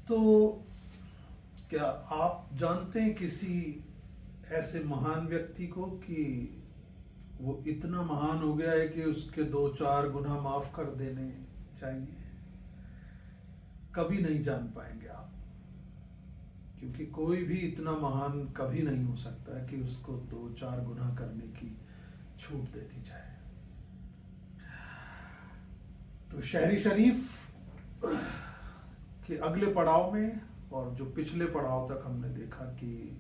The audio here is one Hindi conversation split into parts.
तो क्या आप जानते हैं किसी ऐसे महान व्यक्ति को कि वो इतना महान हो गया है कि उसके 2-4 गुनाह माफ कर देने चाहिए? कभी नहीं जान पाएंगे आप, क्योंकि कोई भी इतना महान कभी नहीं हो सकता कि उसको 2-4 गुनाह करने की छूट दे दी जाए। तो शहरी शरीफ के अगले पड़ाव में और जो पिछले पड़ाव तक हमने देखा कि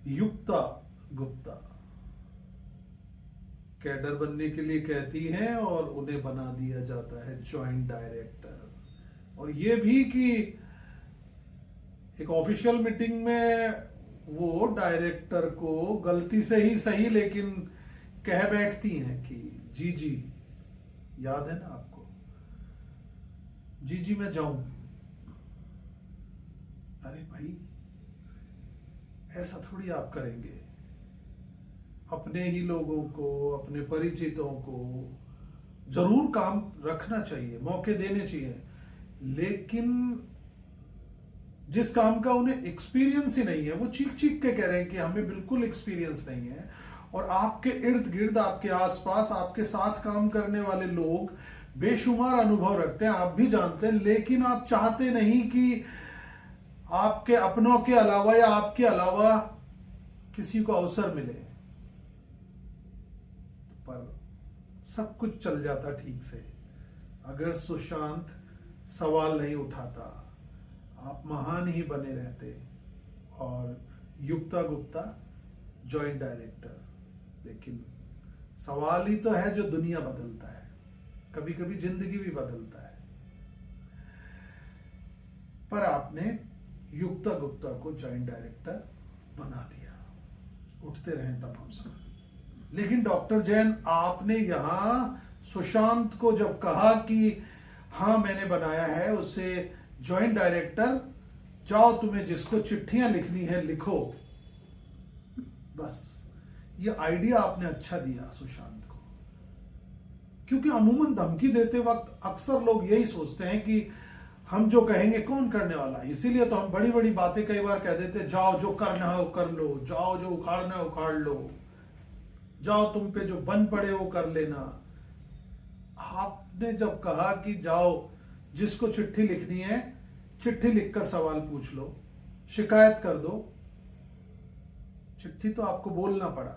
युक्ता गुप्ता कैडर बनने के लिए कहती हैं और उन्हें बना दिया जाता है जॉइंट डायरेक्टर। और ये भी कि एक ऑफिशियल मीटिंग में वो डायरेक्टर को गलती से ही सही लेकिन कह बैठती हैं कि जी जी, याद है ना आपको, जी जी मैं जाऊं। अरे भाई, ऐसा थोड़ी आप करेंगे। अपने ही लोगों को, अपने परिचितों को जरूर काम रखना चाहिए, मौके देने चाहिए, लेकिन जिस काम का उन्हें एक्सपीरियंस ही नहीं है, वो चीख चीख के कह रहे हैं कि हमें बिल्कुल एक्सपीरियंस नहीं है, और आपके इर्द गिर्द, आपके आसपास, आपके साथ काम करने वाले लोग बेशुमार अनुभव रखते हैं, आप भी जानते हैं, लेकिन आप चाहते नहीं कि आपके अपनों के अलावा या आपके अलावा किसी को अवसर मिले। पर सब कुछ चल जाता ठीक से अगर सुशांत सवाल नहीं उठाता, आप महान ही बने रहते और युक्ता गुप्ता जॉइंट डायरेक्टर। लेकिन सवाल ही तो है जो दुनिया बदलता है, कभी कभी जिंदगी भी बदलता है। पर आपने युक्ता गुप्ता को जॉइंट डायरेक्टर बना दिया, उठते रहे तब हम सब। लेकिन डॉक्टर जैन, आपने यहां सुशांत को जब कहा कि हाँ मैंने बनाया है उसे जॉइंट डायरेक्टर, जाओ तुम्हें जिसको चिट्ठियां लिखनी है लिखो, बस ये आइडिया आपने अच्छा दिया सुशांत को। क्योंकि अमूमन धमकी देते वक्त अक्सर लोग यही सोचते हैं कि हम जो कहेंगे कौन करने वाला, इसीलिए तो हम बड़ी बड़ी बातें कई बार कह देते, जाओ जो करना है वो कर लो, जाओ जो उखाड़ना है उखाड़ लो, जाओ तुम पे जो बन पड़े वो कर लेना। आपने जब कहा कि जाओ जिसको चिट्ठी लिखनी है चिट्ठी लिखकर सवाल पूछ लो, शिकायत कर दो, चिट्ठी तो आपको बोलना पड़ा,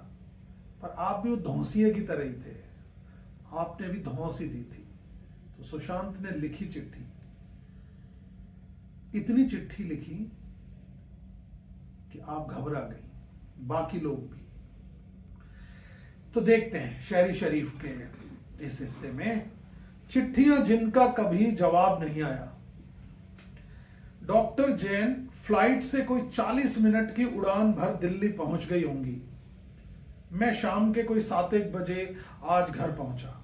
पर आप भी वो धौंसिए की तरह ही थे, आपने भी धौंस ही दी थी। तो सुशांत ने लिखी चिट्ठी, इतनी चिट्ठी लिखी कि आप घबरा गई, बाकी लोग भी। तो देखते हैं शहरी शरीफ के इस हिस्से में चिट्ठियां जिनका कभी जवाब नहीं आया। डॉक्टर जैन फ्लाइट से कोई 40 मिनट की उड़ान भर दिल्ली पहुंच गई होंगी। मैं शाम के कोई 7-1 बजे आज घर पहुंचा।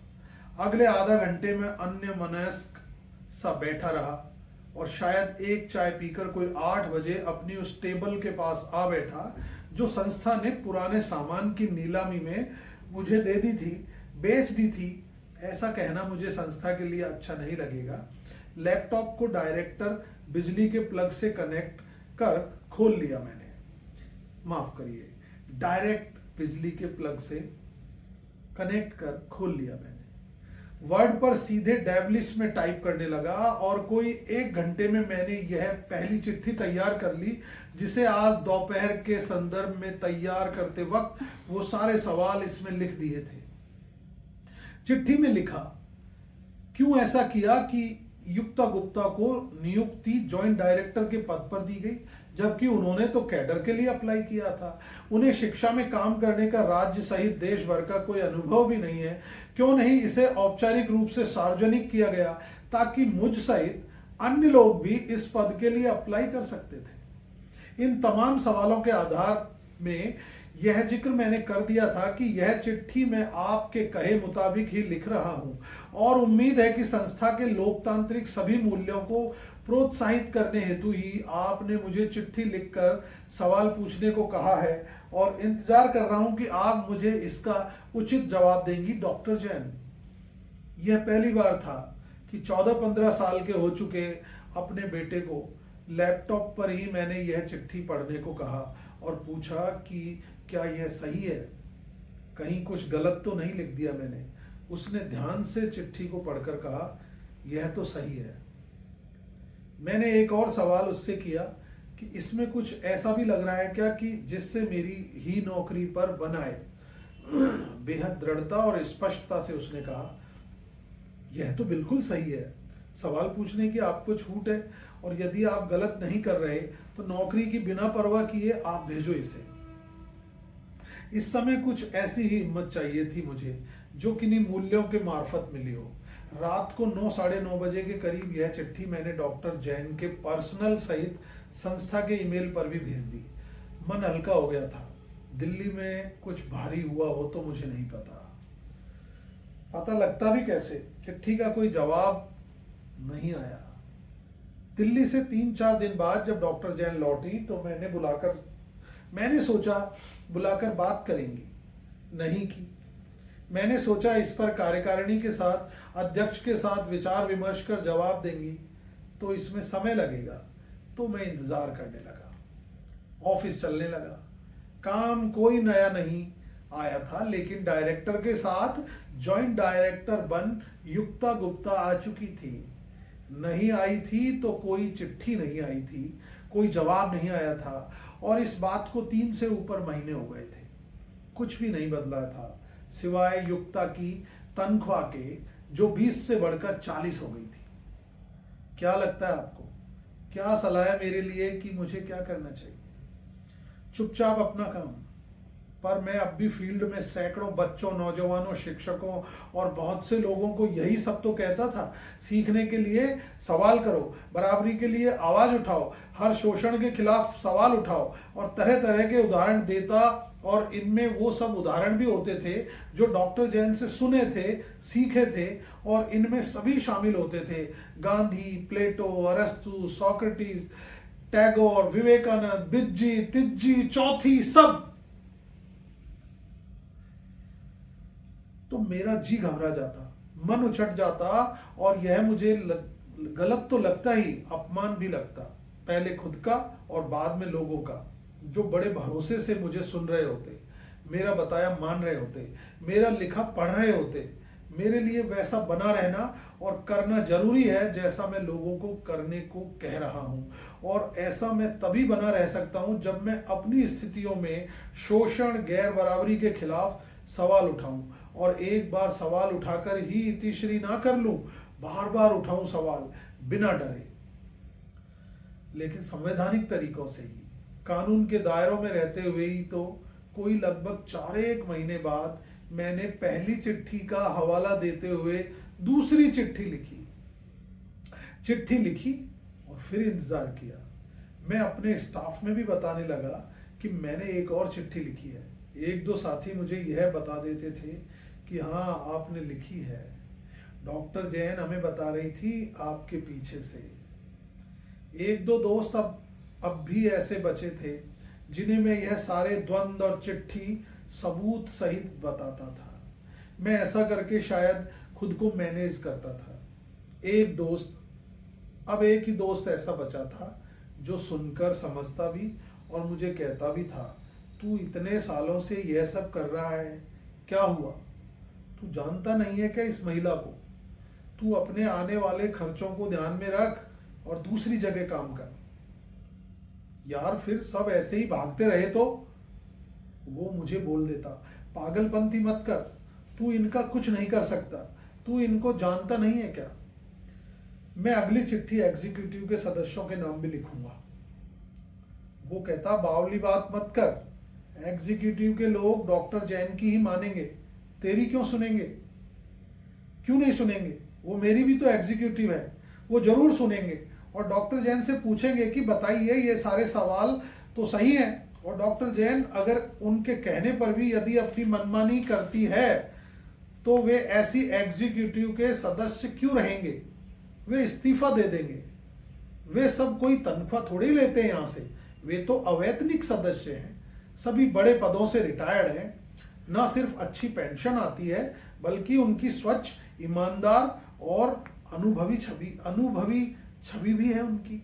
अगले आधा घंटे में अन्य मनस्क सा बैठा रहा और शायद एक चाय पीकर कोई 8 बजे अपनी उस टेबल के पास आ बैठा जो संस्था ने पुराने सामान की नीलामी में मुझे दे दी थी, बेच दी थी। ऐसा कहना मुझे संस्था के लिए अच्छा नहीं लगेगा। लैपटॉप को डायरेक्टर बिजली के प्लग से कनेक्ट कर खोल लिया मैंने, माफ करिए, डायरेक्ट बिजली के प्लग से कनेक्ट कर खोल लिया मैंने। वर्ड पर सीधे डेवलिश में टाइप करने लगा और कोई 1 घंटे में मैंने यह पहली चिट्ठी तैयार कर ली जिसे आज दोपहर के संदर्भ में तैयार करते वक्त वो सारे सवाल इसमें लिख दिए थे। चिट्ठी में लिखा, क्यों ऐसा किया कि युक्ता गुप्ता को नियुक्ति जॉइंट डायरेक्टर के पद पर दी गई, जबकि उन्होंने तो कैडर के लिए अप्लाई किया था। उन्हें शिक्षा में काम करने का राज्य सहित देश भर का कोई अनुभव भी नहीं है। क्यों नहीं इसे औपचारिक रूप से सार्वजनिक किया गया ताकि मुझ सहित अन्य लोग भी इस पद के लिए अप्लाई कर सकते थे। इन तमाम सवालों के आधार में यह जिक्र मैंने कर दिया था कि यह चिट्ठी मैं आपके कहे मुताबिक ही लिख रहा हूं और उम्मीद है कि संस्था के लोकतांत्रिक सभी मूल्यों को प्रोत्साहित करने हेतु ही आपने मुझे चिट्ठी लिखकर सवाल पूछने को कहा है और इंतजार कर रहा हूं कि आप मुझे इसका उचित जवाब देंगी। डॉक्टर जैन, यह पहली बार था कि 14-15 साल के हो चुके अपने बेटे को लैपटॉप पर ही मैंने यह चिट्ठी पढ़ने को कहा और पूछा कि क्या यह सही है, कहीं कुछ गलत तो नहीं लिख दिया मैंने। उसने ध्यान से चिट्ठी को पढ़कर कहा, यह तो सही है। मैंने एक और सवाल उससे किया कि इसमें कुछ ऐसा भी लग रहा है क्या कि जिससे मेरी ही नौकरी पर बन आए। बेहद दृढ़ता और स्पष्टता से उसने कहा, यह तो बिल्कुल सही है। सवाल पूछने की आपको छूट है और यदि आप गलत नहीं कर रहे तो नौकरी की बिना परवाह किए आप भेजो इसे। इस समय कुछ ऐसी ही हिम्मत चाहिए थी मुझे जो किन्हीं मूल्यों के मार्फत मिली हो। रात को 9 साढ़े 9 बजे के करीब यह चिट्ठी मैंने डॉक्टर जैन के पर्सनल सहित संस्था के ईमेल पर भी भेज दी। मन हल्का हो गया था। दिल्ली में कुछ भारी हुआ हो तो मुझे नहीं पता लगता भी कैसे। चिट्ठी का कोई जवाब नहीं आया। दिल्ली से 3-4 दिन बाद जब डॉक्टर जैन लौटी तो मैंने सोचा बुलाकर बात करेंगी, नहीं की। मैंने सोचा इस पर कार्यकारिणी के साथ, अध्यक्ष के साथ विचार विमर्श कर जवाब देंगी तो इसमें समय लगेगा, तो मैं इंतजार करने लगा। ऑफिस चलने लगा। काम कोई नया नहीं आया था, लेकिन डायरेक्टर के साथ जॉइंट डायरेक्टर बन युक्ता गुप्ता आ चुकी थी। नहीं आई थी तो कोई चिट्ठी नहीं आई थी, कोई जवाब नहीं आया था और इस बात को 3 से ऊपर महीने हो गए थे। कुछ भी नहीं बदला था सिवाय युक्ता की तनख्वाह के, जो 20 से बढ़कर 40 हो गई थी। क्या लगता है आपको? क्या सलाह है मेरे लिए कि मुझे क्या करना चाहिए? चुपचाप अपना काम। पर मैं अब भी फील्ड में सैकड़ों बच्चों, नौजवानों, शिक्षकों और बहुत से लोगों को यही सब तो कहता था, सीखने के लिए सवाल करो, बराबरी के लिए आवाज उठाओ, हर शोषण के खिलाफ सवाल उठाओ और तरह तरह के उदाहरण देता। और इनमें वो सब उदाहरण भी होते थे जो डॉक्टर जैन से सुने थे, सीखे थे और इनमें सभी शामिल होते थे। गांधी, प्लेटो, अरस्तु, सोक्रेटिस, टैगोर, विवेकानंद, बिज्जी, तिज्जी, चौथी, सब। तो मेरा जी घबरा जाता, मन उछट जाता और यह मुझे गलत तो लगता ही, अपमान भी लगता। पहले खुद का और बाद में लोगों का, जो बड़े भरोसे से मुझे सुन रहे होते, मेरा बताया मान रहे होते, मेरा लिखा पढ़ रहे होते। मेरे लिए वैसा बना रहना और करना जरूरी है जैसा मैं लोगों को करने को कह रहा हूं। और ऐसा मैं तभी बना रह सकता हूं जब मैं अपनी स्थितियों में शोषण, गैर बराबरी के खिलाफ सवाल उठाऊं और एक बार सवाल उठाकर ही इतिश्री ना कर लूं, बार बार उठाऊं सवाल बिना डरे, लेकिन संवैधानिक तरीकों से ही, कानून के दायरों में रहते हुए ही। तो कोई लगभग 4-1 महीने बाद मैंने पहली चिट्ठी का हवाला देते हुए दूसरी चिट्ठी लिखी और फिर इंतजार किया। मैं अपने स्टाफ में भी बताने लगा कि मैंने एक और चिट्ठी लिखी है। 1-2 साथी मुझे यह बता देते थे कि हाँ आपने लिखी है, डॉक्टर जैन हमें बता रही थी आपके पीछे से। 1-2 दोस्त अब भी ऐसे बचे थे जिन्हें मैं यह सारे द्वंद्व और चिट्ठी सबूत सहित बताता था। मैं ऐसा करके शायद खुद को मैनेज करता था। एक ही दोस्त ऐसा बचा था जो सुनकर समझता भी और मुझे कहता भी था, तू इतने सालों से यह सब कर रहा है, क्या हुआ? तू जानता नहीं है क्या इस महिला को? तू अपने आने वाले खर्चों को ध्यान में रख और दूसरी जगह काम कर। यार फिर सब ऐसे ही भागते रहे तो? वो मुझे बोल देता, पागलपंती मत कर, तू इनका कुछ नहीं कर सकता, तू इनको जानता नहीं है क्या? मैं अगली चिट्ठी एग्जीक्यूटिव के सदस्यों के नाम भी लिखूंगा। वो कहता, बावली बात मत कर, एग्जीक्यूटिव के लोग डॉक्टर जैन की ही मानेंगे, तेरी क्यों सुनेंगे? क्यों नहीं सुनेंगे? वो मेरी भी तो एग्जीक्यूटिव है, वो जरूर सुनेंगे और डॉक्टर जैन से पूछेंगे कि बताइए ये सारे सवाल तो सही हैं। और डॉक्टर जैन अगर उनके कहने पर भी यदि अपनी मनमानी करती है तो वे ऐसी एग्जीक्यूटिव के सदस्य क्यों रहेंगे? वे इस्तीफा दे देंगे। वे सब कोई तनख्वाह थोड़ी लेते हैं यहां से, वे तो अवैतनिक सदस्य हैं, सभी बड़े पदों से रिटायर्ड हैं। न सिर्फ अच्छी पेंशन आती है बल्कि उनकी स्वच्छ, ईमानदार और अनुभवी छवि भी है उनकी।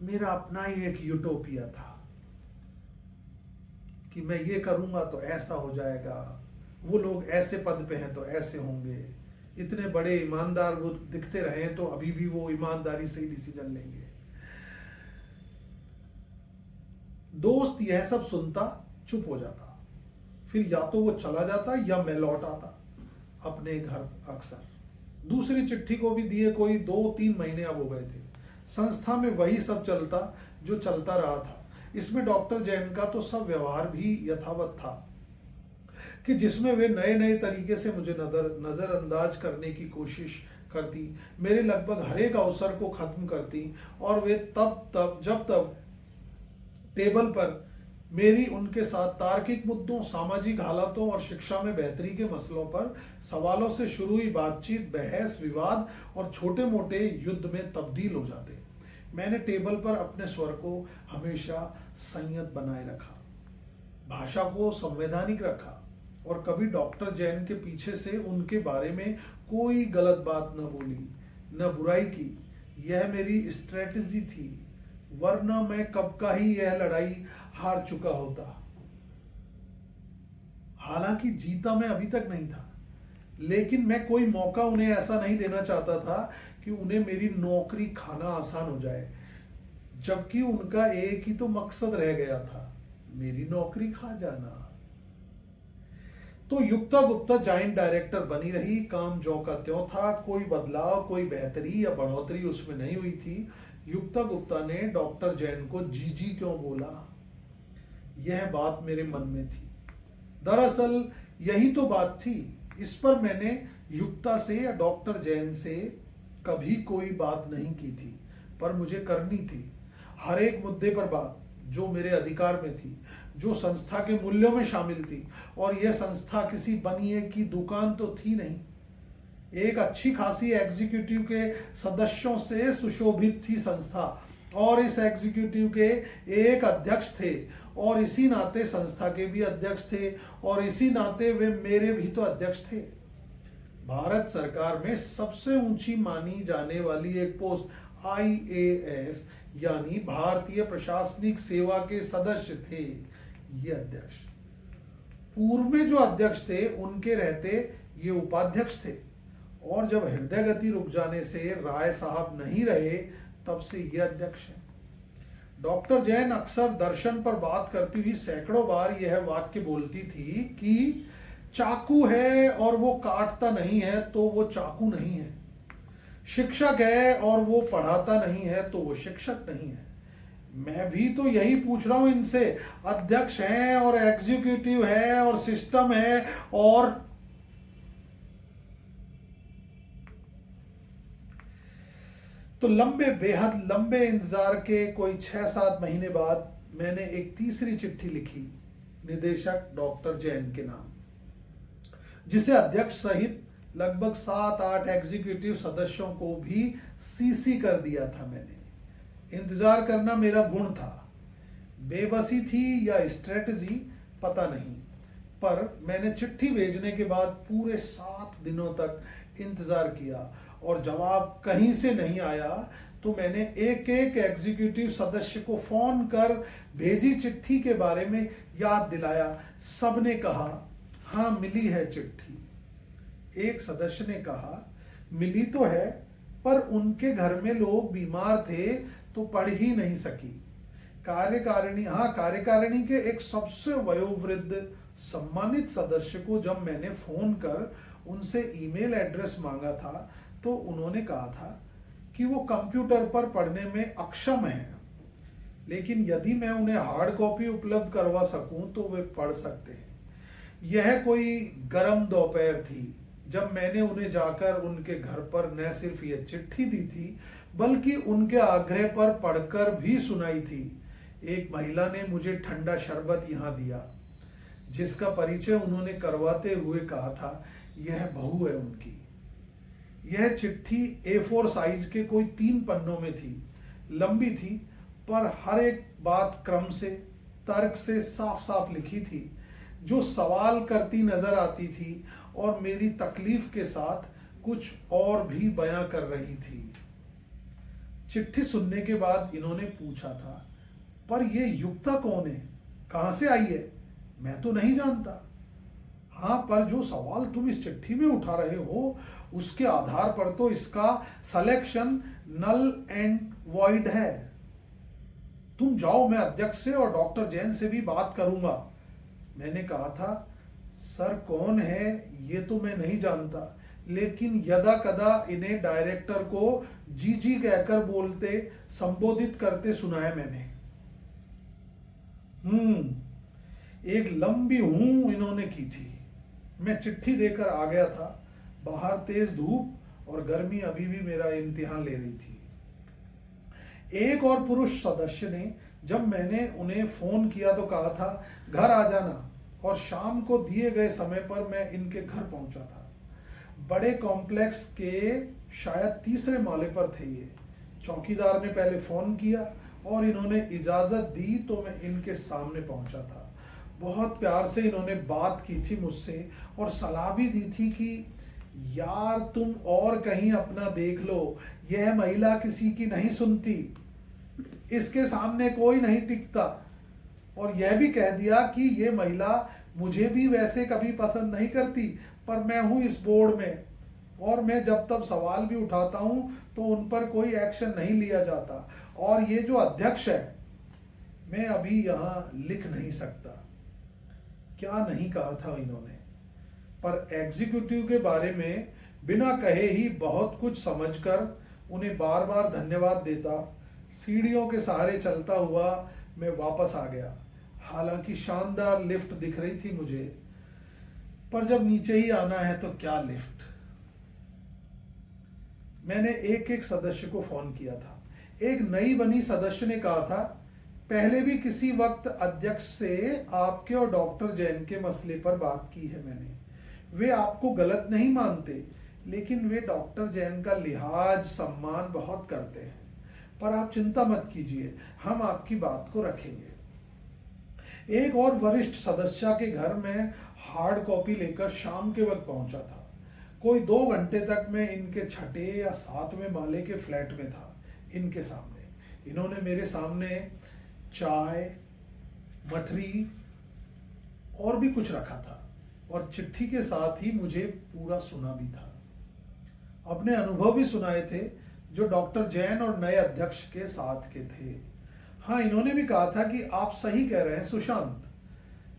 मेरा अपना ही एक यूटोपिया था कि मैं ये करूंगा तो ऐसा हो जाएगा, वो लोग ऐसे पद पे हैं तो ऐसे होंगे, इतने बड़े ईमानदार वो दिखते रहे तो अभी भी वो ईमानदारी से ही डिसीजन लेंगे। दोस्त यह सब सुनता, चुप हो जाता, फिर या तो वो चला जाता या मैं लौट आता अपने घर। अक्सर दूसरी चिट्ठी को भी दिए कोई 2-3 महीने अब हो गए थे। संस्था में वही सब चलता जो चलता रहा था। इसमें डॉक्टर जैन का तो सब व्यवहार भी यथावत था कि जिसमें वे नए नए तरीके से मुझे नजरअंदाज करने की कोशिश करती, मेरे लगभग हर एक अवसर को खत्म करती, और वे जब तब टेबल पर मेरी उनके साथ तार्किक मुद्दों, सामाजिक हालातों और शिक्षा में बेहतरी के मसलों पर सवालों से शुरू हुई बातचीत, बहस, विवाद और छोटे मोटे युद्ध में तब्दील हो जाते। मैंने टेबल पर अपने स्वर को हमेशा संयत बनाए रखा, भाषा को संवैधानिक रखा, और कभी डॉक्टर जैन के पीछे से उनके बारे में कोई गलत बात न बोली, न बुराई की। यह मेरी स्ट्रेटजी थी, वरना मैं कब का ही यह लड़ाई हार चुका होता। हालांकि जीता मैं अभी तक नहीं था, लेकिन मैं कोई मौका उन्हें ऐसा नहीं देना चाहता था कि उन्हें मेरी नौकरी खाना आसान हो जाए, जबकि उनका एक ही तो मकसद रह गया था, मेरी नौकरी खा जाना। तो युक्ता गुप्ता जॉइंट डायरेक्टर बनी रही, काम ज्यों का त्यों था, कोई बदलाव, कोई बेहतरी या बढ़ोतरी उसमें नहीं हुई थी। युक्ता गुप्ता ने डॉक्टर जैन को जीजी क्यों बोला, यह बात मेरे मन में थी। दरअसल यही तो बात थी। इस पर मैंने युक्ता से या डॉक्टर जैन से कभी कोई बात नहीं की थी, पर मुझे करनी थी। हर एक मुद्दे पर बात जो मेरे अधिकार में थी, जो संस्था के मूल्यों में शामिल थी। और यह संस्था किसी बनिए की दुकान तो थी नहीं, एक अच्छी खासी एग्जीक्यूटिव के सदस्यों से सुशोभित थी संस्था, और इस एग्जीक्यूटिव के एक अध्यक्ष थे, और इसी नाते संस्था के भी अध्यक्ष थे, और इसी नाते वे मेरे भी तो अध्यक्ष थे। भारत सरकार में सबसे ऊंची मानी जाने वाली एक पोस्ट IAS यानी भारतीय प्रशासनिक सेवा के सदस्य थे ये अध्यक्ष। पूर्व में जो अध्यक्ष थे उनके रहते ये उपाध्यक्ष थे, और जब हृदय गति रुक जाने से राय साहब नहीं रहे तब से ये अध्यक्ष हैं। डॉक्टर जैन अक्सर दर्शन पर बात करती हुई सैकड़ों बार यह वाक्य बोलती थी कि चाकू है और वो काटता नहीं है तो वो चाकू नहीं है, शिक्षक है और वो पढ़ाता नहीं है तो वो शिक्षक नहीं है। मैं भी तो यही पूछ रहा हूं इनसे, अध्यक्ष हैं और एग्जीक्यूटिव है और सिस्टम है, और तो बेहद लंबे इंतजार के कोई 6-7 महीने बाद मैंने एक तीसरी चिट्ठी लिखी निदेशक डॉक्टर जैन के नाम, जिसे अध्यक्ष सहित लगभग 7-8 एग्जीक्यूटिव सदस्यों को भी CC कर दिया था मैंने। इंतजार करना मेरा गुण था, बेबसी थी या स्ट्रेटजी पता नहीं, पर मैंने चिट्ठी भेजने के बाद पूरे 7 दिनों तक इंतजार किया, और जवाब कहीं से नहीं आया तो मैंने एक एक एग्जीक्यूटिव सदस्य को फोन कर भेजी चिट्ठी के बारे में याद दिलाया। सबने कहा हाँ मिली है चिट्ठी। एक सदस्य ने कहा मिली तो है, पर उनके घर में लोग बीमार थे तो पढ़ ही नहीं सकी। कार्यकारिणी के एक सबसे वयोवृद्ध सम्मानित सदस्य को जब मैंने फोन कर उनसे ईमेल एड्रेस मांगा था तो उन्होंने कहा था कि वो कंप्यूटर पर पढ़ने में अक्षम हैं, लेकिन यदि मैं उन्हें हार्ड कॉपी उपलब्ध करवा सकूं तो वे पढ़ सकते हैं। यह कोई गर्म दोपहर थी जब मैंने उन्हें जाकर उनके घर पर न सिर्फ यह चिट्ठी दी थी बल्कि उनके आग्रह पर पढ़कर भी सुनाई थी। एक महिला ने मुझे ठंडा शरबत यहां दिया, जिसका परिचय उन्होंने करवाते हुए कहा था यह बहू है उनकी। यह चिट्ठी A4 साइज के कोई 3 पन्नों में थी, लंबी थी, पर हर एक बात क्रम से, तर्क से साफ साफ लिखी थी, जो सवाल करती नजर आती थी, और मेरी तकलीफ के साथ कुछ और भी बयां कर रही थी। चिट्ठी सुनने के बाद इन्होंने पूछा था, पर ये युक्ता कौन है, कहां से आई है? मैं तो नहीं जानता। हाँ, पर जो सवाल तुम इस चिट्ठी में उठा रहे हो उसके आधार पर तो इसका सिलेक्शन नल एंड वॉइड है। तुम जाओ, मैं अध्यक्ष से और डॉक्टर जैन से भी बात करूंगा। मैंने कहा था, सर कौन है ये तो मैं नहीं जानता, लेकिन यदा कदा इन्हें डायरेक्टर को जी कहकर बोलते संबोधित करते सुना है मैंने। एक लंबी हूं इन्होंने की थी। मैं चिट्ठी देकर आ गया था। बाहर तेज धूप और गर्मी अभी भी मेरा इम्तिहान ले रही थी। एक और पुरुष सदस्य ने जब मैंने उन्हें फोन किया तो कहा था घर आ जाना, और शाम को दिए गए समय पर मैं इनके घर पहुंचा था। बड़े कॉम्प्लेक्स के शायद तीसरे माले पर थे ये। चौकीदार ने पहले फोन किया और इन्होंने इजाजत दी तो मैं इनके सामने पहुंचा था। बहुत प्यार से इन्होंने बात की थी मुझसे और सलाह भी दी थी कि यार तुम और कहीं अपना देख लो, यह महिला किसी की नहीं सुनती, इसके सामने कोई नहीं टिकता। और यह भी कह दिया कि ये महिला मुझे भी वैसे कभी पसंद नहीं करती, पर मैं हूं इस बोर्ड में और मैं जब तब सवाल भी उठाता हूं तो उन पर कोई एक्शन नहीं लिया जाता। और ये जो अध्यक्ष है, मैं अभी यहां लिख नहीं सकता। क्या नहीं कहा था इन्होंने, पर एग्जीक्यूटिव के बारे में बिना कहे ही बहुत कुछ समझकर उन्हें बार बार धन्यवाद देता सीढ़ियों के सहारे चलता हुआ मैं वापस आ गया। हालांकि शानदार लिफ्ट दिख रही थी मुझे, पर जब नीचे ही आना है तो क्या लिफ्ट। मैंने एक एक सदस्य को फोन किया था। एक नई बनी सदस्य ने कहा था, पहले भी किसी वक्त अध्यक्ष से आपके और डॉक्टर जैन के मसले पर बात की है मैंने। वे आपको गलत नहीं मानते, लेकिन वे डॉक्टर जैन का लिहाज सम्मान बहुत करते हैं। पर आप चिंता मत कीजिए, हम आपकी बात को रखेंगे। एक और वरिष्ठ सदस्य के घर में हार्ड कॉपी लेकर शाम के वक्त पहुंचा था। कोई 2 घंटे तक मैं इनके 6 या 7वें माले के फ्लैट में था। इनके सामने इन्होंने मेरे सामने चाय, मठरी और भी कुछ रखा था और चिट्ठी के साथ ही मुझे पूरा सुना भी था। अपने अनुभव भी सुनाए थे जो डॉक्टर जैन और नए अध्यक्ष के साथ के थे। हाँ, इन्होंने भी कहा था कि आप सही कह रहे हैं सुशांत,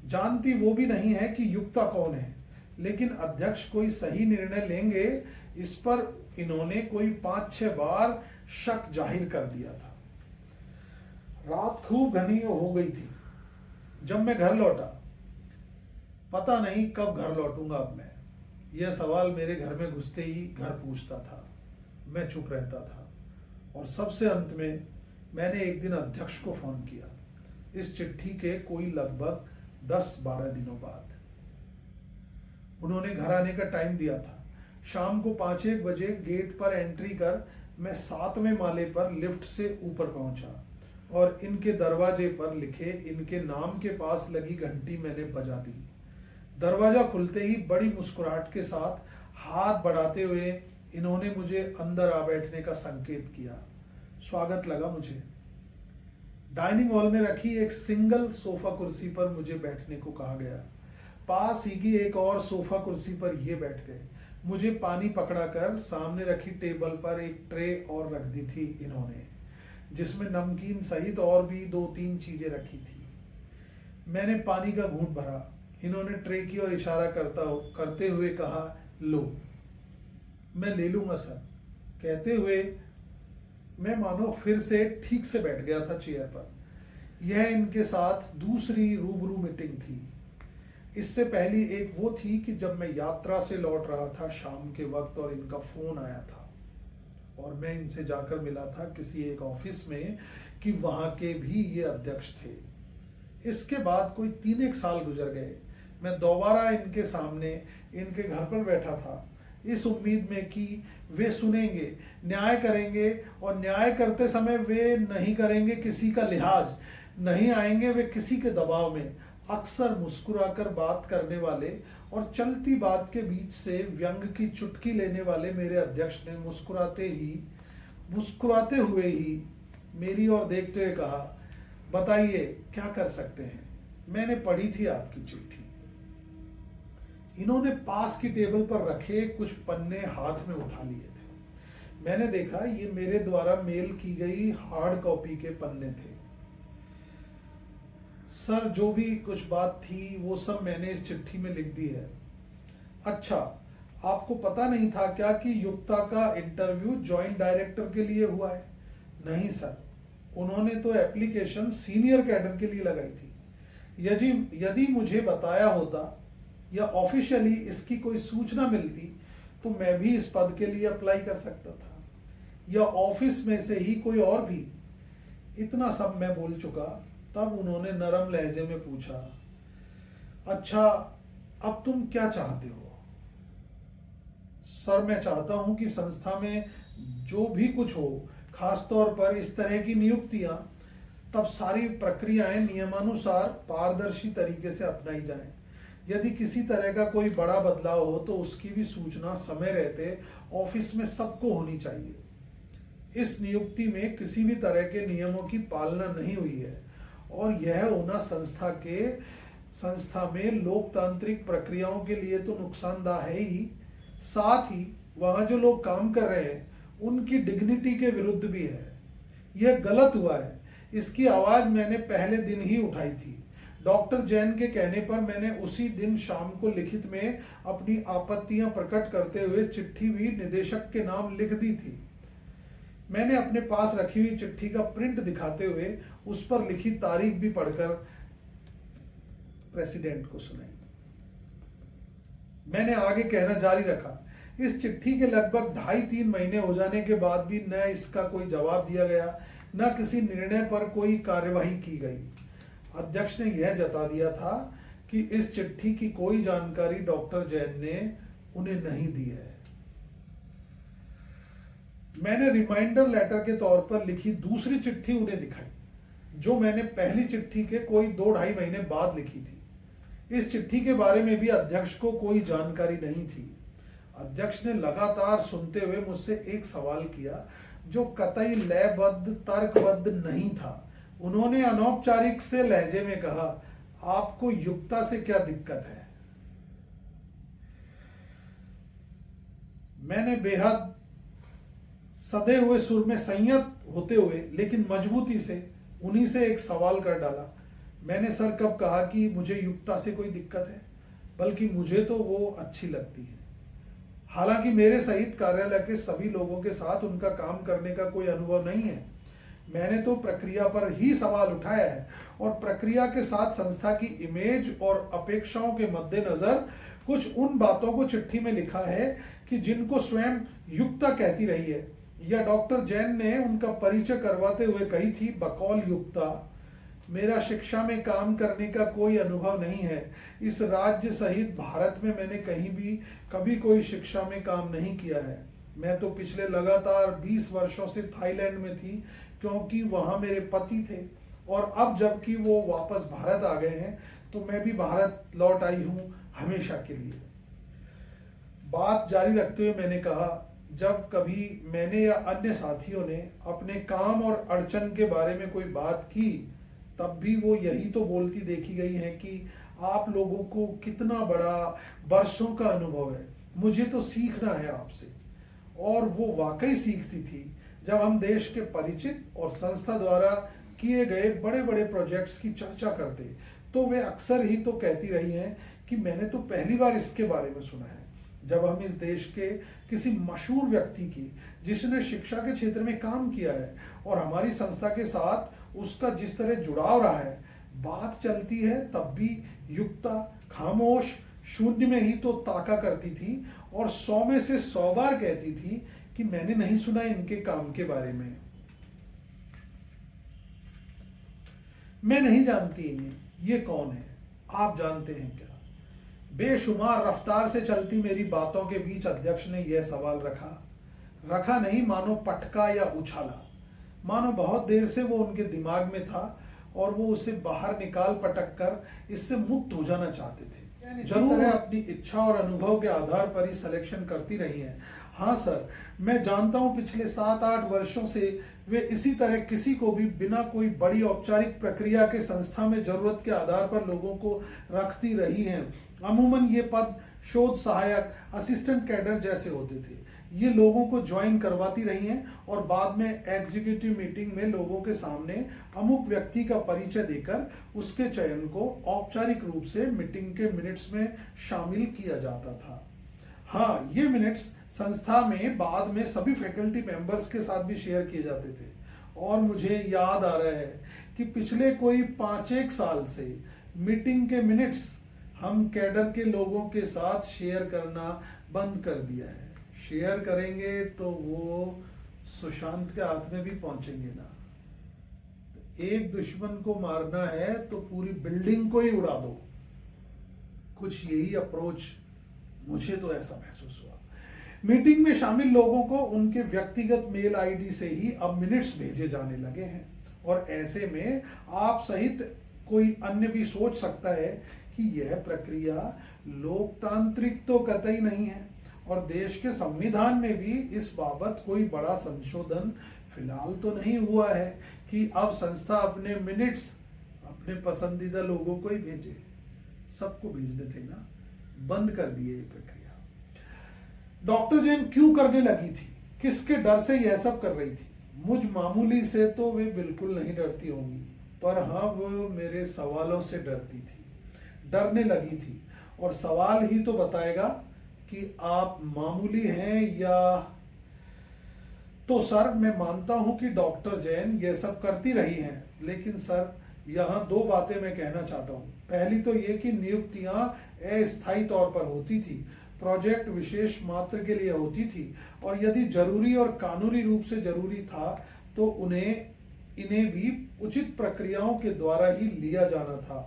जानती वो भी नहीं है कि युक्ता कौन है, लेकिन अध्यक्ष कोई सही निर्णय लेंगे इस पर इन्होंने कोई 5-6 बार शक जाहिर कर दिया था। रात खूब घनी हो गई थी जब मैं घर लौटा। पता नहीं कब घर लौटूंगा अब मैं, यह सवाल मेरे घर में घुसते ही घर पूछता था। मैं चुप रहता था और सबसे अंत में मैंने एक दिन अध्यक्ष को फोन किया, इस चिट्ठी के कोई लगभग 10-12 दिनों बाद। उन्होंने घर आने का टाइम दिया था। शाम को 5-1 बजे गेट पर एंट्री कर मैं 7वें माले पर लिफ्ट से ऊपर पहुंचा और इनके दरवाजे पर लिखे इनके नाम के पास लगी घंटी मैंने बजा दी। दरवाजा खुलते ही बड़ी मुस्कुराहट के साथ हाथ बढ़ाते हुए इन्होंने मुझे अंदर आ बैठने का संकेत किया। स्वागत लगा मुझे। डाइनिंग हॉल में रखी एक सिंगल सोफा कुर्सी पर मुझे बैठने को कहा गया। पास ही की एक और सोफा कुर्सी पर ये बैठ गए। मुझे पानी पकड़ाकर सामने रखी टेबल पर एक ट्रे और रख दी थी इन्होंने, जिसमें नमकीन सहित और भी 2-3 चीजें रखी थी। मैंने पानी का घूंट भरा। इन्होंने ट्रे की ओर इशारा करते हुए कहा, लो। मैं ले लूंगा सर, कहते हुए मैं मानो फिर से ठीक से बैठ गया था चेयर पर। यह इनके साथ दूसरी रूबरू मीटिंग थी। इससे पहली एक वो थी कि जब मैं यात्रा से लौट रहा था शाम के वक्त और इनका फोन आया था और मैं इनसे जाकर मिला था किसी एक ऑफिस में कि वहां के भी ये अध्यक्ष थे। इसके बाद कोई 3-1 साल गुजर गए। मैं दोबारा इनके सामने इनके घर पर बैठा था, इस उम्मीद में कि वे सुनेंगे, न्याय करेंगे और न्याय करते समय वे नहीं करेंगे किसी का लिहाज, नहीं आएंगे वे किसी के दबाव में। अक्सर मुस्कुराकर बात करने वाले और चलती बात के बीच से व्यंग की चुटकी लेने वाले मेरे अध्यक्ष ने मुस्कुराते हुए ही मेरी ओर देखते हुए कहा, बताइए क्या कर सकते हैं, मैंने पढ़ी थी आपकी चिट्ठी। इन्होंने पास की टेबल पर रखे कुछ पन्ने हाथ में उठा लिए थे। मैंने देखा ये मेरे द्वारा मेल की गई हार्ड कॉपी के पन्ने थे। सर, जो भी कुछ बात थी वो सब मैंने इस चिट्ठी में लिख दी है। अच्छा, आपको पता नहीं था क्या कि युक्ता का इंटरव्यू जॉइंट डायरेक्टर के लिए हुआ है? नहीं सर, उन्होंने तो एप्लीकेशन सीनियर कैडर के लिए लगाई थी। यदि मुझे बताया होता या ऑफिशियली इसकी कोई सूचना मिलती तो मैं भी इस पद के लिए अप्लाई कर सकता था, या ऑफिस में से ही कोई और भी। इतना सब मैं बोल चुका, तब उन्होंने नरम लहजे में पूछा, अच्छा अब तुम क्या चाहते हो? सर, मैं चाहता हूं कि संस्था में जो भी कुछ हो, खासतौर पर इस तरह की नियुक्तियां, तब सारी प्रक्रियाएं नियमानुसार पारदर्शी तरीके से अपनाई जाएं। यदि किसी तरह का कोई बड़ा बदलाव हो तो उसकी भी सूचना समय रहते ऑफिस में सबको होनी चाहिए। इस नियुक्ति में किसी भी तरह के नियमों की पालना नहीं हुई है और यह होना संस्था में लोकतांत्रिक प्रक्रियाओं के लिए तो नुकसानदायक है ही, साथ ही वहां जो लोग काम कर रहे हैं उनकी डिग्निटी के विरुद्ध भी है। यह गलत हुआ है, इसकी आवाज मैंने पहले दिन ही उठाई थी। डॉक्टर जैन के कहने पर मैंने उसी दिन शाम को लिखित में अपनी आपत्तियां प्रकट करते हुए चिट्ठी भी निदेशक के नाम लिख दी थी। मैंने अपने पास रखी हुई चिट्ठी का प्रिंट दिखाते हुए उस पर लिखी तारीख भी पढ़कर प्रेसिडेंट को सुनाई। मैंने आगे कहना जारी रखा, इस चिट्ठी के लगभग 2.5-3 महीने हो जाने के बाद भी न इसका कोई जवाब दिया गया, न किसी निर्णय पर कोई कार्यवाही की गई। अध्यक्ष ने यह जता दिया था कि इस चिट्ठी की कोई जानकारी डॉक्टर जैन ने उन्हें नहीं दी है। मैंने रिमाइंडर लेटर के तौर पर लिखी दूसरी चिट्ठी उन्हें दिखाई, जो मैंने पहली चिट्ठी के कोई 2-2.5 महीने बाद लिखी थी। इस चिट्ठी के बारे में भी अध्यक्ष को कोई जानकारी नहीं थी। अध्यक्ष ने लगातार सुनते हुए मुझसे एक सवाल किया जो कतई लयबद्ध तर्कबद्ध नहीं था। उन्होंने अनौपचारिक से लहजे में कहा, आपको युक्ता से क्या दिक्कत है? मैंने बेहद सधे हुए सुर में संयत होते हुए लेकिन मजबूती से उन्हीं से एक सवाल कर डाला। मैंने सर कब कहा कि मुझे युक्ता से कोई दिक्कत है, बल्कि मुझे तो वो अच्छी लगती है। हालांकि मेरे सहित कार्यालय के सभी लोगों के साथ उनका काम करने का कोई अनुभव नहीं है। मैंने तो प्रक्रिया पर ही सवाल उठाया है और प्रक्रिया के साथ संस्था की इमेज और अपेक्षाओं के मद्देनजर कुछ उन बातों को चिट्ठी में लिखा है कि जिनको स्वयं युक्ता कहती रही है या डॉक्टर जैन ने उनका परिचय करवाते हुए कही थी, बकौल युक्ता, मेरा शिक्षा में काम करने का कोई अनुभव नहीं है। इस राज्य सहित भारत में मैंने कहीं भी कभी कोई शिक्षा में काम नहीं किया है। मैं तो पिछले लगातार 20 वर्षों से थाईलैंड में थी क्योंकि वहां मेरे पति थे, और अब जबकि वो वापस भारत आ गए हैं तो मैं भी भारत लौट आई हूं हमेशा के लिए। बात जारी रखते हुए मैंने कहा, जब कभी मैंने या अन्य साथियों ने अपने काम और अड़चन के बारे में कोई बात की तब भी वो यही तो बोलती देखी गई है कि आप लोगों को कितना बड़ा वर्षों का अनुभव है, मुझे तो सीखना है आपसे। और वो वाकई सीखती थी। जब हम देश के परिचित और संस्था द्वारा किए गए बड़े बड़े प्रोजेक्ट्स की चर्चा करते तो वे अक्सर ही तो कहती रही हैं कि मैंने तो पहली बार इसके बारे में सुना है। जब हम इस देश के किसी मशहूर व्यक्ति की जिसने शिक्षा के क्षेत्र में काम किया है और हमारी संस्था के साथ उसका जिस तरह जुड़ाव रहा है, बात चलती है तब भी युक्ता खामोश शून्य में ही तो ताका करती थी और 100 में से 100 बार कहती थी कि मैंने नहीं सुना इनके काम के बारे में, मैं नहीं जानती इन्हें, ये कौन है, आप जानते हैं क्या? बेशुमार रफ्तार से चलती मेरी बातों के बीच अध्यक्ष ने यह सवाल रखा नहीं, मानो पटका या उछाला, मानो बहुत देर से वो उनके दिमाग में था और वो उसे बाहर निकाल पटक कर इससे मुक्त हो जाना चाहते थे। जरूर अपनी इच्छा और अनुभव के आधार पर ही सिलेक्शन करती रही हैं। हाँ सर, मैं जानता हूं पिछले 7-8 वर्षों से वे इसी तरह किसी को भी बिना कोई बड़ी औपचारिक प्रक्रिया के संस्था में जरूरत के आधार पर लोगों को रखती रही हैं। अमूमन ये पद शोध सहायक, असिस्टेंट कैडर जैसे होते थे। ये लोगों को ज्वाइन करवाती रही हैं और बाद में एग्जीक्यूटिव मीटिंग में लोगों के सामने अमुक व्यक्ति का परिचय देकर उसके चयन को औपचारिक रूप से मीटिंग के मिनट्स में शामिल किया जाता था। हाँ, ये मिनट्स संस्था में बाद में सभी फैकल्टी मेंबर्स के साथ भी शेयर किए जाते थे। और मुझे याद आ रहा है कि पिछले कोई 5-1 साल से मीटिंग के मिनट्स हम कैडर के लोगों के साथ शेयर करना बंद कर दिया है। शेयर करेंगे तो वो सुशांत के हाथ में भी पहुंचेंगे ना। एक दुश्मन को मारना है तो पूरी बिल्डिंग को ही उड़ा दो। कुछ यही अप्रोच मुझे तो ऐसा महसूस हुआ। मीटिंग में शामिल लोगों को उनके व्यक्तिगत मेल आईडी से ही अब मिनट्स भेजे जाने लगे हैं और ऐसे में आप सहित कोई अन्य भी सोच सकता है कि यह प्रक्रिया लोकतांत्रिक तो कतई नहीं है और देश के संविधान में भी इस बाबत कोई बड़ा संशोधन फिलहाल तो नहीं हुआ है कि अब संस्था अपने मिनट्स अपने पसंदीदा लोगों को ही भेजे। सबको भेजने थे ना, बंद कर दिए ये प्रक्रिया। डॉक्टर जैन क्यों करने लगी थी, किसके डर से यह सब कर रही थी? मुझ मामूली से तो वे बिल्कुल नहीं डरती होंगी, पर हाँ वो मेरे सवालों से डरती थी, डरने लगी थी। और सवाल ही तो बताएगा कि आप मामूली हैं या। तो सर, मैं मानता हूं कि डॉक्टर जैन ये सब करती रही हैं, लेकिन सर यहाँ 2 बातें मैं कहना चाहता हूँ। पहली तो ये कि नियुक्तियां अस्थायी तौर पर होती थी, प्रोजेक्ट विशेष मात्र के लिए होती थी और यदि जरूरी और कानूनी रूप से जरूरी था तो इन्हें भी उचित प्रक्रियाओं के द्वारा ही लिया जाना था।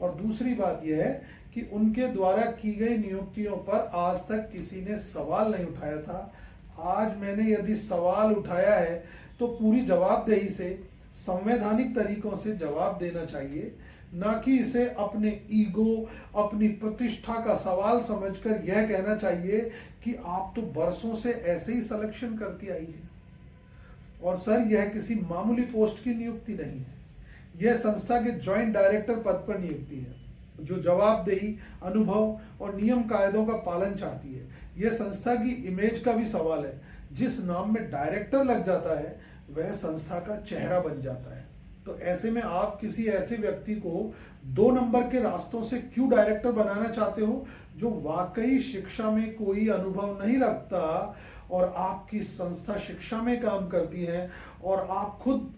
और दूसरी बात यह है कि उनके द्वारा की गई नियुक्तियों पर आज तक किसी ने सवाल नहीं उठाया था। आज मैंने यदि सवाल उठाया है तो पूरी जवाबदेही से, संवैधानिक तरीकों से जवाब देना चाहिए, ना कि इसे अपने ईगो, अपनी प्रतिष्ठा का सवाल समझकर यह कहना चाहिए कि आप तो बरसों से ऐसे ही सिलेक्शन करती आई है। और सर, यह किसी मामूली पोस्ट की नियुक्ति नहीं है, यह संस्था के जॉइंट डायरेक्टर पद पर नियुक्ति है जो जवाबदेही, अनुभव और नियम कायदों का पालन चाहती है। यह संस्था की इमेज का भी सवाल है। जिस नाम में डायरेक्टर लग जाता है वह संस्था का चेहरा बन जाता है। तो ऐसे में आप किसी ऐसे व्यक्ति को 2 नंबर के रास्तों से क्यों डायरेक्टर बनाना चाहते हो जो वाकई शिक्षा में कोई अनुभव नहीं रखता और आपकी संस्था शिक्षा में काम करती है और आप खुद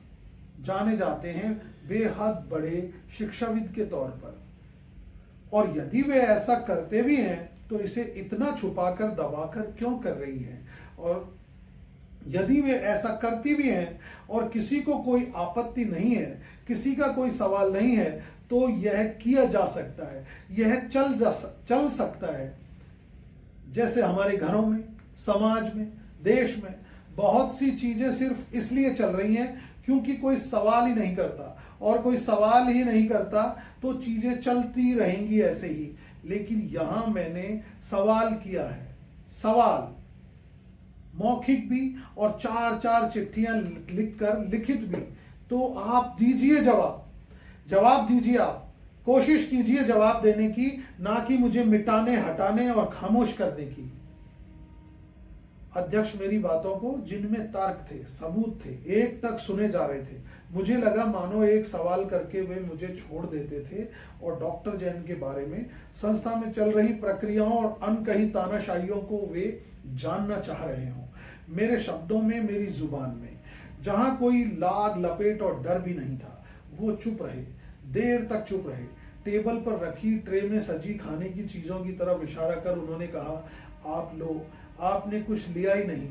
जाने जाते हैं बेहद बड़े शिक्षाविद के तौर पर। और यदि वे ऐसा करते भी हैं तो इसे इतना छुपाकर दबाकर क्यों कर रही हैं? और यदि वे ऐसा करती भी हैं और किसी को कोई आपत्ति नहीं है, किसी का कोई सवाल नहीं है, तो यह किया जा सकता है, यह चल सकता है। जैसे हमारे घरों में, समाज में, देश में बहुत सी चीजें सिर्फ इसलिए चल रही हैं क्योंकि कोई सवाल ही नहीं करता, और कोई सवाल ही नहीं करता तो चीजें चलती रहेंगी ऐसे ही। लेकिन यहां मैंने सवाल किया है, सवाल मौखिक भी और 4-4 चिट्ठियां लिखकर लिखित भी। तो आप दीजिए जवाब दीजिए, आप कोशिश कीजिए जवाब देने की, ना कि मुझे मिटाने, हटाने और खामोश करने की। अध्यक्ष मेरी बातों को, जिनमें तर्क थे, सबूत थे, एक तक सुने जा रहे थे। मुझे लगा मानो एक सवाल करके वे मुझे छोड़ देते थे और डॉक्टर जैन के बारे में, संस्था में चल रही प्रक्रियाओं और अनकही तानाशाहियों को वे जानना चाह रहे हों। मेरे शब्दों में, मेरी जुबान में, जहां कोई लाग लपेट और डर भी नहीं था। वो चुप रहे, देर तक चुप रहे। टेबल पर रखी ट्रे में सजी खाने की चीजों की तरफ इशारा कर उन्होंने कहा, आप लो। आपने कुछ लिया ही नहीं।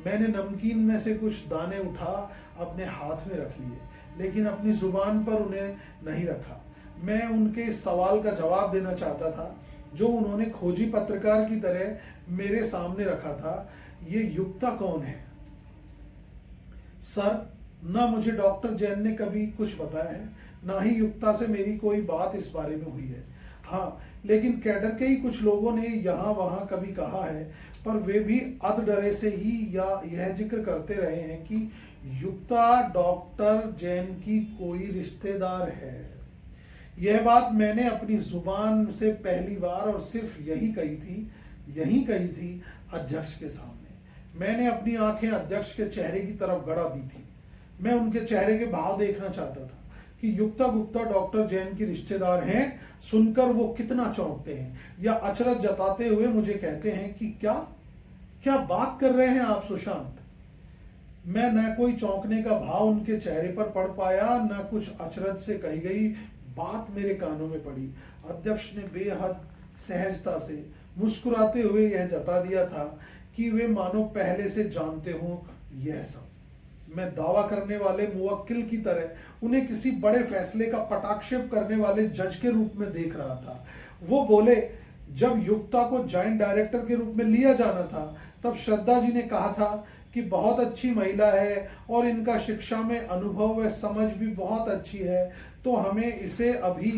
मैंने नमकीन में से कुछ दाने उठा अपने हाथ में रख लिए, लेकिन अपनी जुबान पर उन्हें नहीं रखा। मैं उनके इस सवाल का जवाब देना चाहता था जो उन्होंने खोजी पत्रकार की तरह मेरे सामने रखा था। ये युक्ता कौन है? सर, ना मुझे डॉक्टर जैन ने कभी कुछ बताया है, ना ही युक्ता से मेरी कोई बात इस बारे में हुई है। हाँ, लेकिन कैडर के ही कुछ लोगों ने यहाँ वहाँ कभी कहा है, पर वे भी अधडरे से ही या यह जिक्र करते रहे हैं कि युक्ता डॉक्टर जैन की कोई रिश्तेदार है। यह बात मैंने अपनी जुबान से पहली बार और सिर्फ यही कही थी अध्यक्ष के सामने। मैंने अपनी आंखें अध्यक्ष के चेहरे की तरफ गड़ा दी थी। मैं उनके चेहरे के भाव देखना चाहता था कि युक्ता गुप्ता डॉक्टर जैन की रिश्तेदार हैं। सुनकर वो कितना चौंकते हैं या अचरज जताते हुए मुझे कहते हैं कि क्या क्या बात कर रहे हैं आप सुशांत। मैं न कोई चौंकने का भाव उनके चेहरे पर पढ़ पाया, न कुछ अचरज से कही गई बात मेरे कानों में पड़ी। अध्यक्ष ने बेहद सहजता से मुस्कुराते हुए यह जता दिया था कि वे मानो पहले से जानते हों यह सब। मैं दावा करने वाले मुवक्किल की तरह उन्हें किसी बड़े फैसले का पटाक्षेप करने वाले जज के रूप में देख रहा था। वो बोले, जब युक्ता को जॉइंट डायरेक्टर के रूप में लिया जाना था तब श्रद्धा जी ने कहा था कि बहुत अच्छी महिला है और इनका शिक्षा में अनुभव व समझ भी बहुत अच्छी है, तो हमें इसे अभी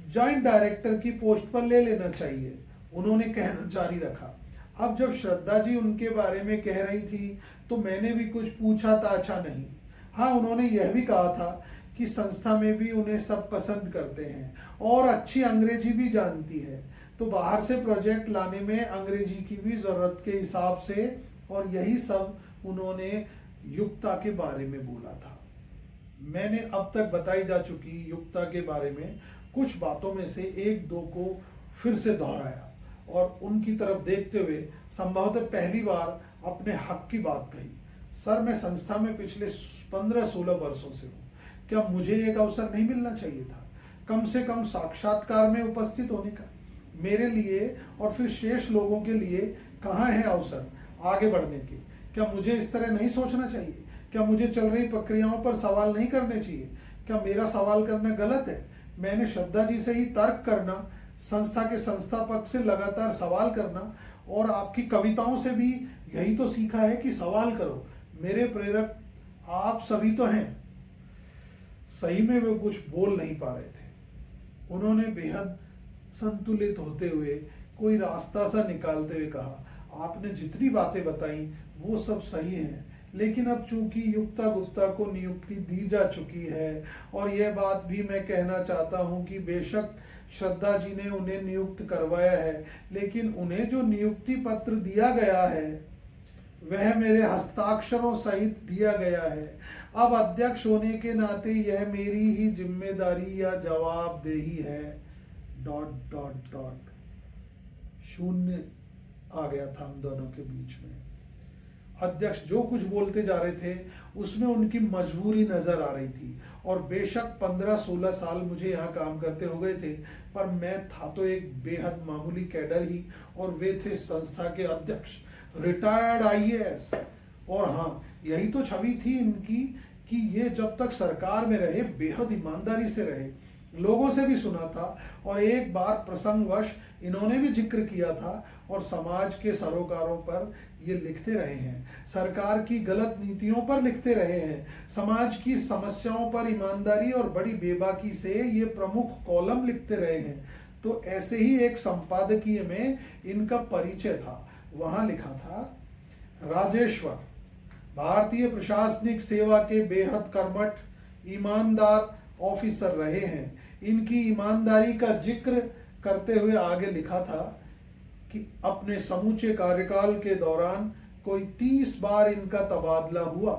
जॉइंट डायरेक्टर की पोस्ट पर ले लेना चाहिए। उन्होंने कहना जारी रखा। अब जब श्रद्धा जी उनके बारे में कह रही थी तो मैंने भी कुछ पूछा था। अच्छा नहीं, हाँ, उन्होंने यह भी कहा था कि संस्था में भी उन्हें सब पसंद करते हैं और अच्छी अंग्रेजी भी जानती है, तो बाहर से प्रोजेक्ट लाने में अंग्रेजी की भी जरूरत के हिसाब से, और यही सब उन्होंने युक्ता के बारे में बोला था। मैंने अब तक बताई जा चुकी युक्ता के बारे में कुछ बातों में से एक दो को फिर से दोहराया और उनकी तरफ देखते हुए संभवतः पहली बार अपने हक की बात कही। सर, मैं संस्था में पिछले 15-16 वर्षों से हूँ। क्या मुझे एक अवसर नहीं मिलना चाहिए था, कम से कम साक्षात्कार में उपस्थित होने का? मेरे लिए और फिर शेष लोगों के लिए कहाँ है अवसर आगे बढ़ने के? क्या मुझे इस तरह नहीं सोचना चाहिए? क्या मुझे चल रही प्रक्रियाओं पर सवाल नहीं करने चाहिए? क्या मेरा सवाल करना गलत है? मैंने श्रद्धा जी से ही तर्क करना, संस्था के संस्थापक से लगातार सवाल करना और आपकी कविताओं से भी यही तो सीखा है कि सवाल करो। मेरे प्रेरक आप सभी तो हैं। सही में वे कुछ बोल नहीं पा रहे थे। उन्होंने बेहद संतुलित होते हुए कोई रास्ता सा निकालते हुए कहा, आपने जितनी बातें बताई वो सब सही हैं, लेकिन अब चूंकि युक्ता गुप्ता को नियुक्ति दी जा चुकी है, और यह बात भी मैं कहना चाहता हूं कि बेशक श्रद्धा जी ने उन्हें नियुक्त करवाया है, लेकिन उन्हें जो नियुक्ति पत्र दिया गया है वह मेरे हस्ताक्षरों सहित दिया गया है। अब अध्यक्ष होने के नाते यह मेरी ही जिम्मेदारी या जवाबदेही है। ... शून्य आ गया था हम दोनों के बीच में। अध्यक्ष जो कुछ बोलते जा रहे थे उसमें उनकी मजबूरी नजर आ रही थी, और बेशक 15-16 साल मुझे यहाँ काम करते हो गए थे, पर मैं था तो एक बेहद मामूली कैडर ही, और वे थे संस्था के अध्यक्ष, रिटायर्ड आईएएस। और हाँ, यही तो छवि थी इनकी कि ये जब तक सरकार में रहे बेहद ईमानदारी से रहे। लोगों से भी सुना था, और एक बार प्रसंगवश इन्होंने भी जिक्र किया था, और समाज के सरोकारों पर ये लिखते रहे हैं, सरकार की गलत नीतियों पर लिखते रहे हैं, समाज की समस्याओं पर ईमानदारी और बड़ी बेबाकी से ये प्रमुख कॉलम लिखते रहे हैं। तो ऐसे ही एक संपादकीय में इनका परिचय था। वहां लिखा था, राजेश्वर भारतीय प्रशासनिक सेवा के बेहद कर्मठ ईमानदार ऑफिसर रहे हैं। इनकी ईमानदारी का जिक्र करते हुए आगे लिखा था कि अपने समूचे कार्यकाल के दौरान कोई 30 बार इनका तबादला हुआ,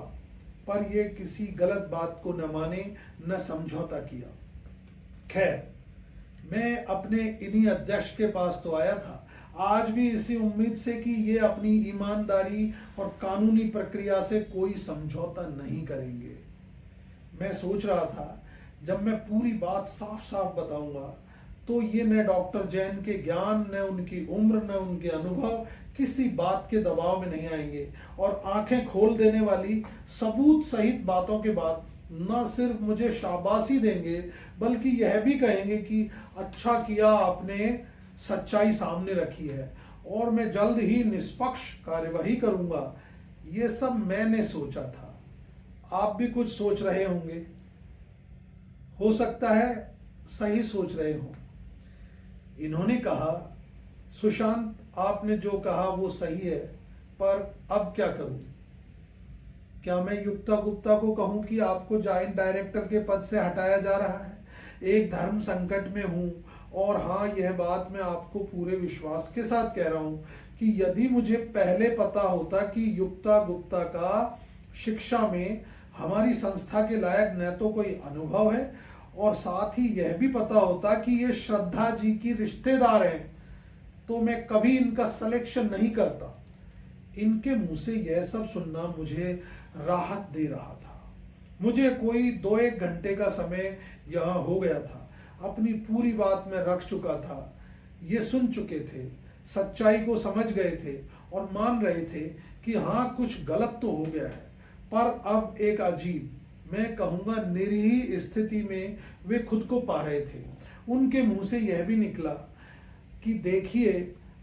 पर ये किसी गलत बात को न माने न समझौता किया। खैर, मैं अपने इन्हीं अध्यक्ष के पास तो आया था, आज भी इसी उम्मीद से कि ये अपनी ईमानदारी और कानूनी प्रक्रिया से कोई समझौता नहीं करेंगे। मैं सोच रहा था जब मैं पूरी बात साफ साफ बताऊंगा तो ये न डॉक्टर जैन के ज्ञान, न उनकी उम्र, न उनके अनुभव किसी बात के दबाव में नहीं आएंगे, और आंखें खोल देने वाली सबूत सहित बातों के बाद न सिर्फ मुझे शाबाशी देंगे बल्कि यह भी कहेंगे कि अच्छा किया आपने सच्चाई सामने रखी है, और मैं जल्द ही निष्पक्ष कार्यवाही करूंगा। ये सब मैंने सोचा था, आप भी कुछ सोच रहे होंगे। हो सकता है सही सोच रहे हो। इन्होंने कहा, सुशांत आपने जो कहा वो सही है, पर अब क्या करूं? क्या मैं युक्ता गुप्ता को कहूं कि आपको जॉइंट डायरेक्टर के पद से हटाया जा रहा है? एक धर्म संकट में हूं, और हाँ, यह बात मैं आपको पूरे विश्वास के साथ कह रहा हूं कि यदि मुझे पहले पता होता कि युक्ता गुप्ता का शिक्षा में हमारी संस्था के लायक न तो कोई अनुभव है, और साथ ही यह भी पता होता कि ये श्रद्धा जी की रिश्तेदार हैं, तो मैं कभी इनका सिलेक्शन नहीं करता। इनके मुंह से यह सब सुनना मुझे राहत दे रहा था। मुझे कोई 2-1 घंटे का समय यहाँ हो गया था। अपनी पूरी बात में रख चुका था। ये सुन चुके थे, सच्चाई को समझ गए थे और मान रहे थे कि हाँ, कुछ गलत तो हो गया है। पर अब एक अजीब, मैं कहूँगा निरीह स्थिति में वे खुद को पा रहे थे। उनके मुंह से यह भी निकला कि देखिए,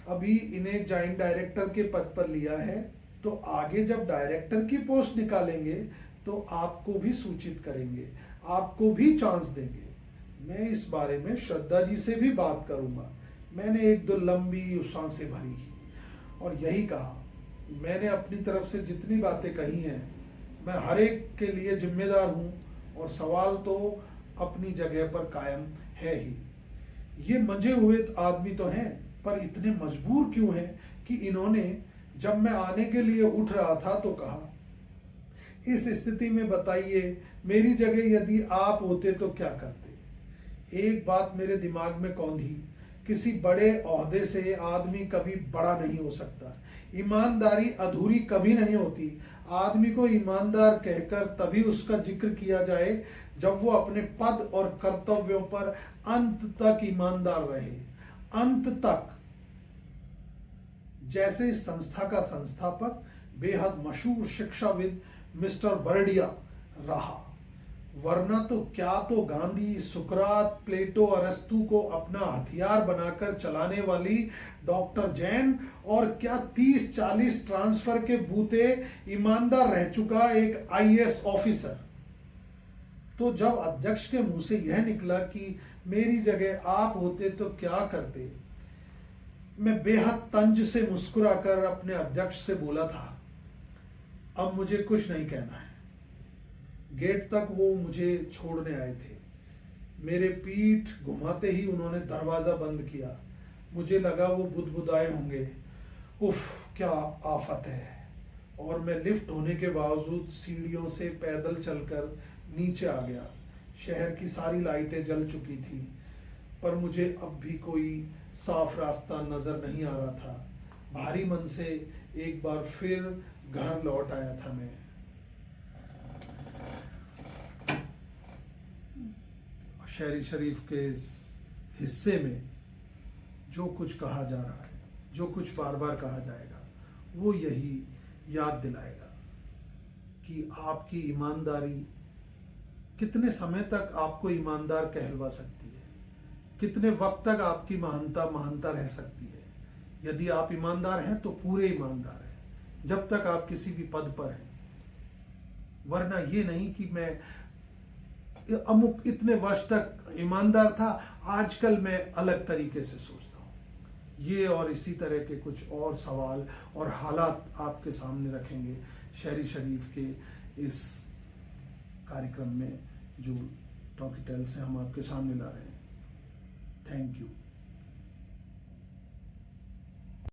अभी इन्हें जॉइंट डायरेक्टर के पद पर लिया है, तो आगे जब डायरेक्टर की पोस्ट निकालेंगे तो आपको भी सूचित करेंगे, आपको भी चांस देंगे। मैं इस बारे में श्रद्धा जी से भी बात करूंगा। मैंने 1-2 लंबी सांसें भरी और यही कहा, मैंने अपनी तरफ से जितनी बातें कही हैं, मैं हर एक के लिए जिम्मेदार हूँ, और सवाल तो अपनी जगह पर कायम है ही। ये मंजे हुए आदमी तो हैं, पर इतने मजबूर क्यों हैं कि इन्होंने, जब मैं आने के लिए उठ रहा था तो कहा, इस स्थिति में बताइए, मेरी जगह यदि आप होते तो क्या करते? एक बात मेरे दिमाग में कौंधी, किसी बड़े ओहदे से आदमी कभी बड़ा नहीं हो सकता। ईमानदारी अधूरी कभी नहीं होती। आदमी को ईमानदार कहकर तभी उसका जिक्र किया जाए जब वो अपने पद और कर्तव्यों पर अंत तक ईमानदार रहे, अंत तक। जैसे इस संस्था का संस्थापक बेहद मशहूर शिक्षाविद मिस्टर बर्डिया रहा, वरना तो क्या तो गांधी, सुकरात, प्लेटो, अरस्तु को अपना हथियार बनाकर चलाने वाली डॉक्टर जैन, और क्या 30-40 ट्रांसफर के बूते ईमानदार रह चुका एक आईएएस ऑफिसर। तो जब अध्यक्ष के मुंह से यह निकला कि मेरी जगह आप होते तो क्या करते, मैं बेहद तंज से मुस्कुराकर अपने अध्यक्ष से बोला था, अब मुझे कुछ नहीं कहना है। गेट तक वो मुझे छोड़ने आए थे। मेरे पीठ घुमाते ही उन्होंने दरवाजा बंद किया। मुझे लगा वो बुदबुदाए होंगे। उफ, क्या आफत है। और मैं लिफ्ट होने के बावजूद सीढ़ियों से पैदल चलकर नीचे आ गया। शहर की सारी लाइटें जल चुकी थी, पर मुझे अब भी कोई साफ रास्ता नजर नहीं आ रहा था। भारी मन से एक बार फिर घर लौट आया था मैं। शहरी शरीफ के इस हिस्से में जो कुछ कहा जा रहा है, जो कुछ बार बार कहा जाएगा, वो यही याद दिलाएगा कि आपकी ईमानदारी कितने समय तक आपको ईमानदार कहलवा सकती है, कितने वक्त तक आपकी महानता महानता रह सकती है। यदि आप ईमानदार हैं तो पूरे ईमानदार हैं जब तक आप किसी भी पद पर हैं, वरना ये नहीं कि मैं अमुक इतने वर्ष तक ईमानदार था, आजकल मैं अलग तरीके से सोचता हूँ। ये और इसी तरह के कुछ और सवाल और हालात आपके सामने रखेंगे शहरी शरीफ के इस कार्यक्रम में जो टॉकी टेल से हम आपके सामने ला रहे हैं। Thank you.